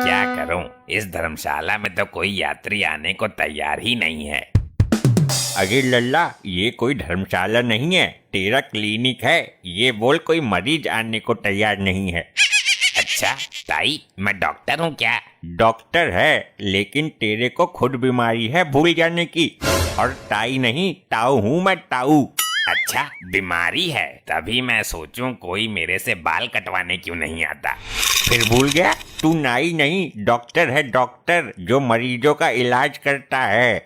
क्या करूं, इस धर्मशाला में तो कोई यात्री आने को तैयार ही नहीं है। अरे लल्ला, ये कोई धर्मशाला नहीं है, तेरा क्लिनिक है। ये बोल कोई मरीज आने को तैयार नहीं है। अच्छा ताई, मैं डॉक्टर हूँ क्या? डॉक्टर है, लेकिन तेरे को खुद बीमारी है भूल जाने की। और ताई नहीं, ताऊ हूँ मैं, ताऊ। अच्छा बीमारी है, तभी मैं सोचूं कोई मेरे से बाल कटवाने क्यों नहीं आता। फिर भूल गया? तू नाई नहीं, डॉक्टर है, डॉक्टर जो मरीजों का इलाज करता है।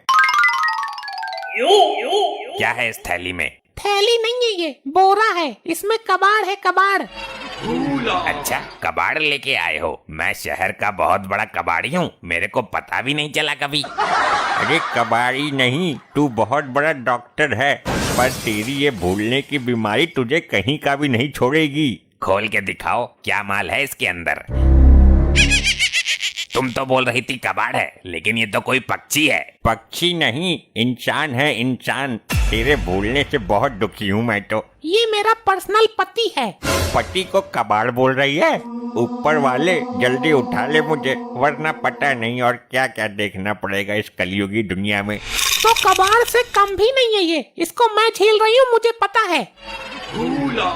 क्या है इस थैली में? थैली नहीं है, ये बोरा है, इसमें कबाड़ है, कबाड़। अच्छा कबाड़ लेके आए हो? मैं शहर का बहुत बड़ा कबाड़ी हूँ, मेरे को पता भी नहीं चला कभी। अरे कबाड़ी नहीं, तू बहुत बड़ा डॉक्टर है, पर तेरी ये भूलने की बीमारी तुझे कहीं का भी नहीं छोड़ेगी। खोल के दिखाओ क्या माल है इसके अंदर। तुम तो बोल रही थी कबाड़ है, लेकिन ये तो कोई पक्षी है। पक्षी नहीं, इंसान है, इंसान। तेरे भूलने से बहुत दुखी हूँ मैं तो। ये मेरा पर्सनल पति है। पति को कबाड़ बोल रही है? ऊपर वाले जल्दी उठा ले मुझे, वरना पता नहीं और क्या क्या देखना पड़ेगा इस कलयुगी दुनिया में। तो कबाड़ से कम भी नहीं है ये, इसको मैं झेल रही हूँ, मुझे पता है।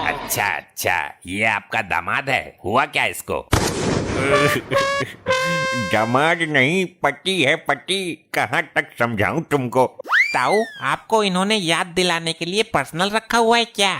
अच्छा अच्छा, ये आपका दामाद है, हुआ क्या इसको? दामाद नहीं, पति है, पति। कहाँ तक समझाऊं तुमको? ताऊ, आपको इन्होंने याद दिलाने के लिए पर्सनल रखा हुआ है क्या?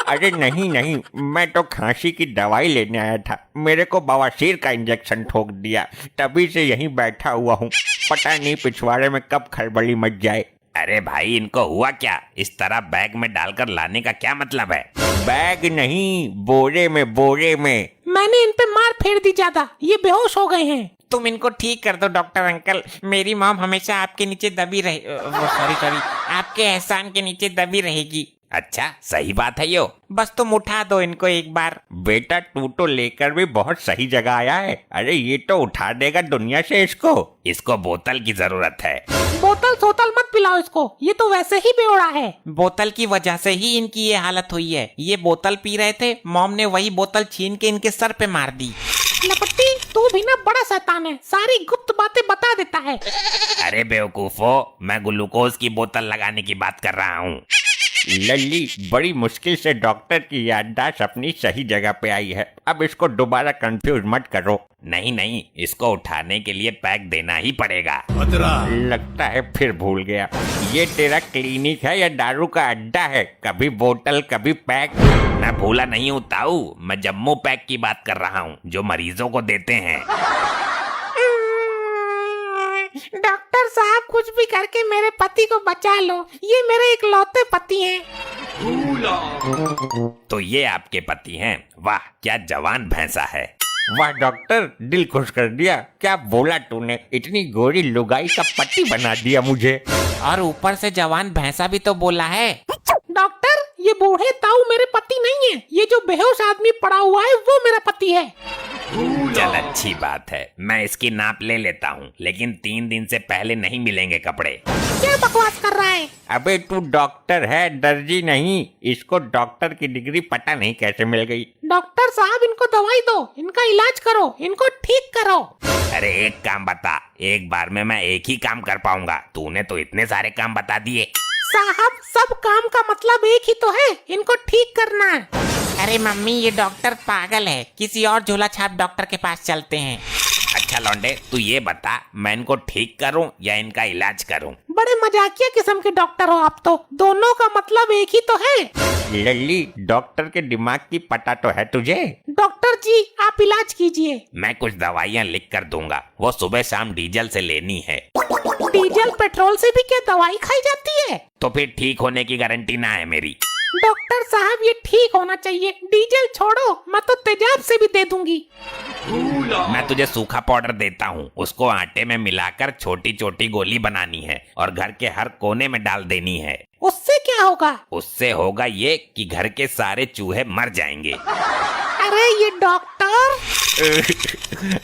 अरे नहीं नहीं, मैं तो खांसी की दवाई लेने आया था, मेरे को बवासीर का इंजेक्शन ठोक दिया, तभी से यहीं बैठा हुआ हूँ। पता नहीं पिछवाड़े में कब खलबली मच जाए। अरे भाई, इनको हुआ क्या? इस तरह बैग में डालकर लाने का क्या मतलब है? बैग नहीं, बोरे में, बोरे में। मैंने इन पे मार फेर दी ज्यादा, ये बेहोश हो गए हैं। तुम इनको ठीक कर दो डॉक्टर अंकल, मेरी मॉम हमेशा आपके नीचे दबी रहे, सॉरी, आपके एहसान के नीचे दबी रहेगी। अच्छा सही बात है यो। बस तुम उठा दो इनको एक बार। बेटा तू तो लेकर भी बहुत सही जगह आया है। अरे ये तो उठा देगा दुनिया से इसको। इसको बोतल की जरूरत है। बोतल सोतल मत पिलाओ इसको, ये तो वैसे ही बेवड़ा है। बोतल की वजह से ही इनकी ये हालत हुई है। ये बोतल पी रहे थे, मॉम ने वही बोतल छीन के इनके सर पे मार दी। लपट्टी, तू भी ना बड़ा शैतान है, सारी गुप्त बातें बता देता है। अरे बेवकूफो, मैं ग्लूकोज की बोतल लगाने की बात कर रहा हूँ। लल्ली, बड़ी मुश्किल से डॉक्टर की याददाश्त अपनी सही जगह पे आई है, अब इसको दोबारा कंफ्यूज मत करो। नहीं नहीं, इसको उठाने के लिए पैक देना ही पड़ेगा। लगता है फिर भूल गया। ये तेरा क्लिनिक है या दारू का अड्डा है? कभी बोतल कभी पैक। मैं भूला नहीं हूँ ताऊ, मैं जम्मू पैक की बात कर रहा हूँ, जो मरीजों को देते हैं। डॉक्टर साहब, कुछ भी करके मेरे पति को बचा लो, ये मेरे इकलौते पति हैं। तो ये आपके पति हैं? वाह क्या जवान भैंसा है। वाह डॉक्टर, दिल खुश कर दिया। क्या बोला तूने? इतनी गोरी लुगाई का पति बना दिया मुझे। और ऊपर से जवान भैंसा भी तो बोला है। डॉक्टर, ये बूढ़े ताऊ मेरे पति नहीं है, ये जो बेहोश आदमी पड़ा हुआ है वो मेरा पति है। चल अच्छी बात है, मैं इसकी नाप ले लेता हूँ, लेकिन 3 दिन से पहले नहीं मिलेंगे कपड़े। क्या बकवास कर रहा है? अबे तू डॉक्टर है, दर्जी नहीं। इसको डॉक्टर की डिग्री पता नहीं कैसे मिल गई। डॉक्टर साहब, इनको दवाई दो, इनका इलाज करो, इनको ठीक करो। अरे एक काम बता, एक बार में मैं एक ही काम कर पाऊंगा, तूने तो इतने सारे काम बता दिए। साहब, सब काम का मतलब एक ही तो है, इनको ठीक करना। अरे मम्मी, ये डॉक्टर पागल है, किसी और झोला छाप डॉक्टर के पास चलते हैं। अच्छा लौंडे, तू ये बता, मैं इनको ठीक करूं या इनका इलाज करूं? बड़े मजाकिया किस्म के डॉक्टर हो आप तो, दोनों का मतलब एक ही तो है। लल्ली, डॉक्टर के दिमाग की पता तो है तुझे। डॉक्टर जी, आप इलाज कीजिए। मैं कुछ दवाइयाँ लिख कर दूंगा, वो सुबह शाम डीजल से लेनी है। डीजल पेट्रोल से भी क्या दवाई खाई जाती है? तो फिर ठीक होने की गारंटी ना है मेरी। डॉक्टर साहब, ये ठीक होना चाहिए, डीजल छोड़ो, मैं तो तेजाब से भी दे दूंगी। मैं तुझे सूखा पाउडर देता हूँ, उसको आटे में मिलाकर छोटी छोटी गोली बनानी है और घर के हर कोने में डाल देनी है। उससे क्या होगा? उससे होगा ये कि घर के सारे चूहे मर जाएंगे। अरे ये डॉक्टर,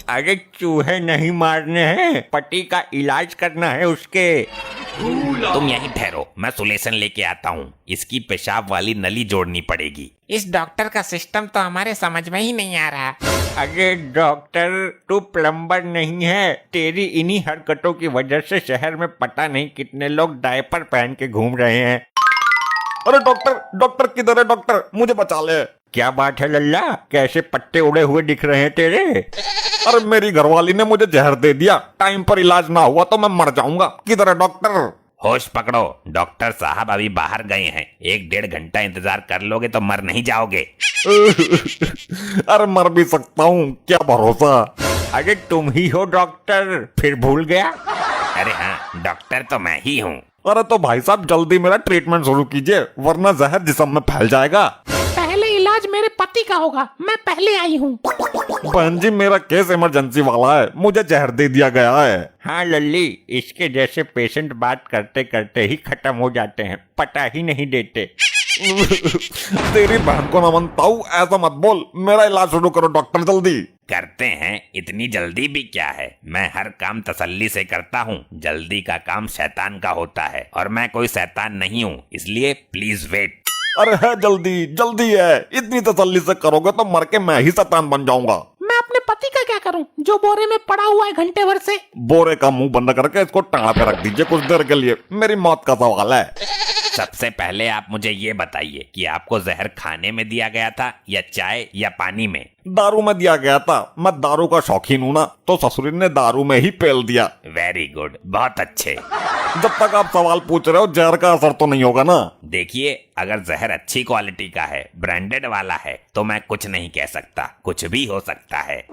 अरे चूहे नहीं मारने हैं, पति का इलाज करना है उसके। तुम यहीं ठहरो, मैं सोल्यूशन लेके आता हूँ। इसकी पेशाब वाली नली जोड़नी पड़ेगी। इस डॉक्टर का सिस्टम तो हमारे समझ में ही नहीं आ रहा। अरे डॉक्टर, तू प्लम्बर नहीं है। तेरी इन्हीं हरकतों की वजह से शहर में पता नहीं कितने लोग डायपर पहन के घूम रहे हैं। अरे डॉक्टर, डॉक्टर किधर है डॉक्टर, मुझे बचा ले। क्या बात है लल्ला, कैसे पत्ते उड़े हुए दिख रहे हैं तेरे? अरे मेरी घरवाली ने मुझे जहर दे दिया, टाइम पर इलाज ना हुआ तो मैं मर जाऊंगा। किधर है डॉक्टर? होश पकड़ो, डॉक्टर साहब अभी बाहर गए हैं। 1-1.5 घंटा इंतजार कर लोगे तो मर नहीं जाओगे। अरे मर भी सकता हूँ, क्या भरोसा। अरे तुम ही हो डॉक्टर, फिर भूल गया? अरे हाँ, डॉक्टर तो मैं ही हूँ। अरे तो भाई साहब जल्दी मेरा ट्रीटमेंट शुरू कीजिए, वरना जहर जिस्म में फैल जाएगा। पहले इलाज मेरे पति का होगा, मैं पहले आई हूँ। बहन जी मेरा केस इमरजेंसी वाला है, मुझे जहर दे दिया गया है। हाँ लल्ली, इसके जैसे पेशेंट बात करते करते ही खत्म हो जाते हैं, पता ही नहीं देते। तेरी बहन को ना मानता हूँ, ऐसा मत बोल। मेरा इलाज शुरू करो डॉक्टर, जल्दी। करते हैं, इतनी जल्दी भी क्या है। मैं हर काम तसल्ली से करता हूँ। जल्दी का काम शैतान का होता है और मैं कोई शैतान नहीं हूँ, इसलिए प्लीज वेट। अरे है जल्दी, जल्दी है। इतनी तसल्ली से करोगे तो मर के मैं ही शैतान बन जाऊंगा। मैं अपने पति का क्या करूं जो बोरे में पड़ा हुआ है घंटे भर से? बोरे का मुंह बंद करके इसको टांगा पे रख दीजिए कुछ देर के लिए, मेरी मौत का सवाल है। सबसे पहले आप मुझे ये बताइए कि आपको जहर खाने में दिया गया था या चाय या पानी में? दारू में दिया गया था, मैं दारू का शौकीन हूँ ना, तो ससुरी ने दारू में ही पेल दिया। वेरी गुड, बहुत अच्छे। जब तक आप सवाल पूछ रहे हो जहर का असर तो नहीं होगा ना? देखिए, अगर जहर अच्छी क्वालिटी का है, ब्रांडेड वाला है, तो मैं कुछ नहीं कह सकता, कुछ भी हो सकता है।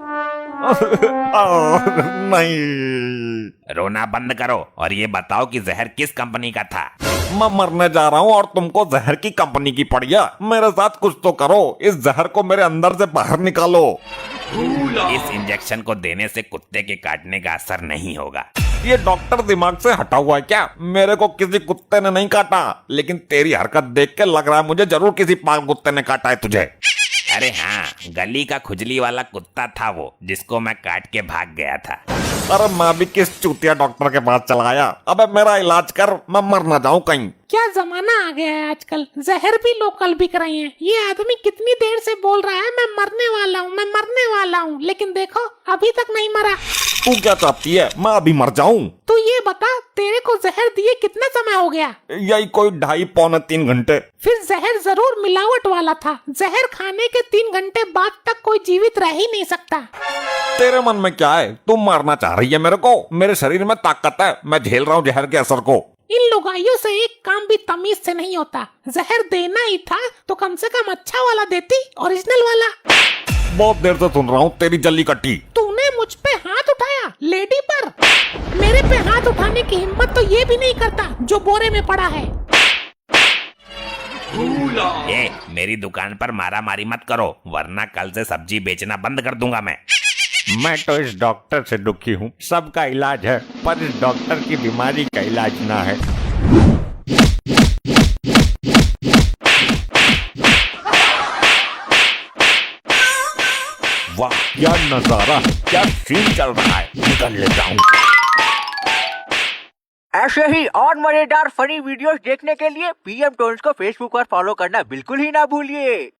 नहीं। रोना बंद करो और ये बताओ कि जहर किस कंपनी का था? मैं मरने जा रहा हूँ और तुमको जहर की कंपनी की पड़िया। मेरे साथ कुछ तो करो, इस जहर को मेरे अंदर से बाहर निकालो। इस इंजेक्शन को देने से कुत्ते के काटने का असर नहीं होगा। ये डॉक्टर दिमाग से हटा हुआ है क्या? मेरे को किसी कुत्ते ने नहीं काटा, लेकिन तेरी हरकत देख के लग रहा है मुझे जरूर किसी पागल कुत्ते ने काटा है तुझे। अरे हाँ, गली का खुजली वाला कुत्ता था वो, जिसको मैं काट के भाग गया था। अरे मैं भी किस चूतिया डॉक्टर के पास चला आया। अबे मेरा इलाज कर, मैं मर ना जाऊं कहीं। क्या जमाना आ गया है आजकल, जहर भी लोकल बिक रही है। ये आदमी कितनी देर से बोल रहा है मैं मरने वाला हूँ, मैं मरने वाला हूँ, लेकिन देखो अभी तक नहीं मरा। तू क्या चाहती है, मैं अभी मर जाऊं? तू ये बता, तेरे को जहर दिए कितना समय हो गया? यही कोई 2.5-3 घंटे। फिर जहर जरूर मिलावट वाला था। जहर खाने के 3 घंटे बाद तक कोई जीवित रह ही नहीं सकता। तेरे मन में क्या है? तू मारना चाह रही है मेरे को? मेरे शरीर में ताकत है, मैं झेल रहा हूँ जहर के असर को। इन लुगाइयों से एक काम भी तमीज से नहीं होता। जहर देना ही था तो कम से कम अच्छा वाला देती, ओरिजिनल वाला। बहुत देर से सुन रहा हूँ तेरी जल्ली कट्टी। तूने मुझ पे हाथ उठाया, लेडी पर। मेरे पे हाथ उठाने की हिम्मत तो ये भी नहीं करता जो बोरे में पड़ा है। ए, मेरी दुकान पर मारा मारी मत करो, वरना कल से सब्जी बेचना बंद कर दूंगा मैं। मैं तो इस डॉक्टर से दुखी हूँ। सबका इलाज है, पर इस डॉक्टर की बीमारी का इलाज ना है। वाह क्या नजारा, क्या सीन चल रहा है, निकल लेता हूँ। ऐसे ही और मजेदार फनी वीडियोस देखने के लिए पीएम टोन्स को फेसबुक पर फॉलो करना बिल्कुल ही ना भूलिए।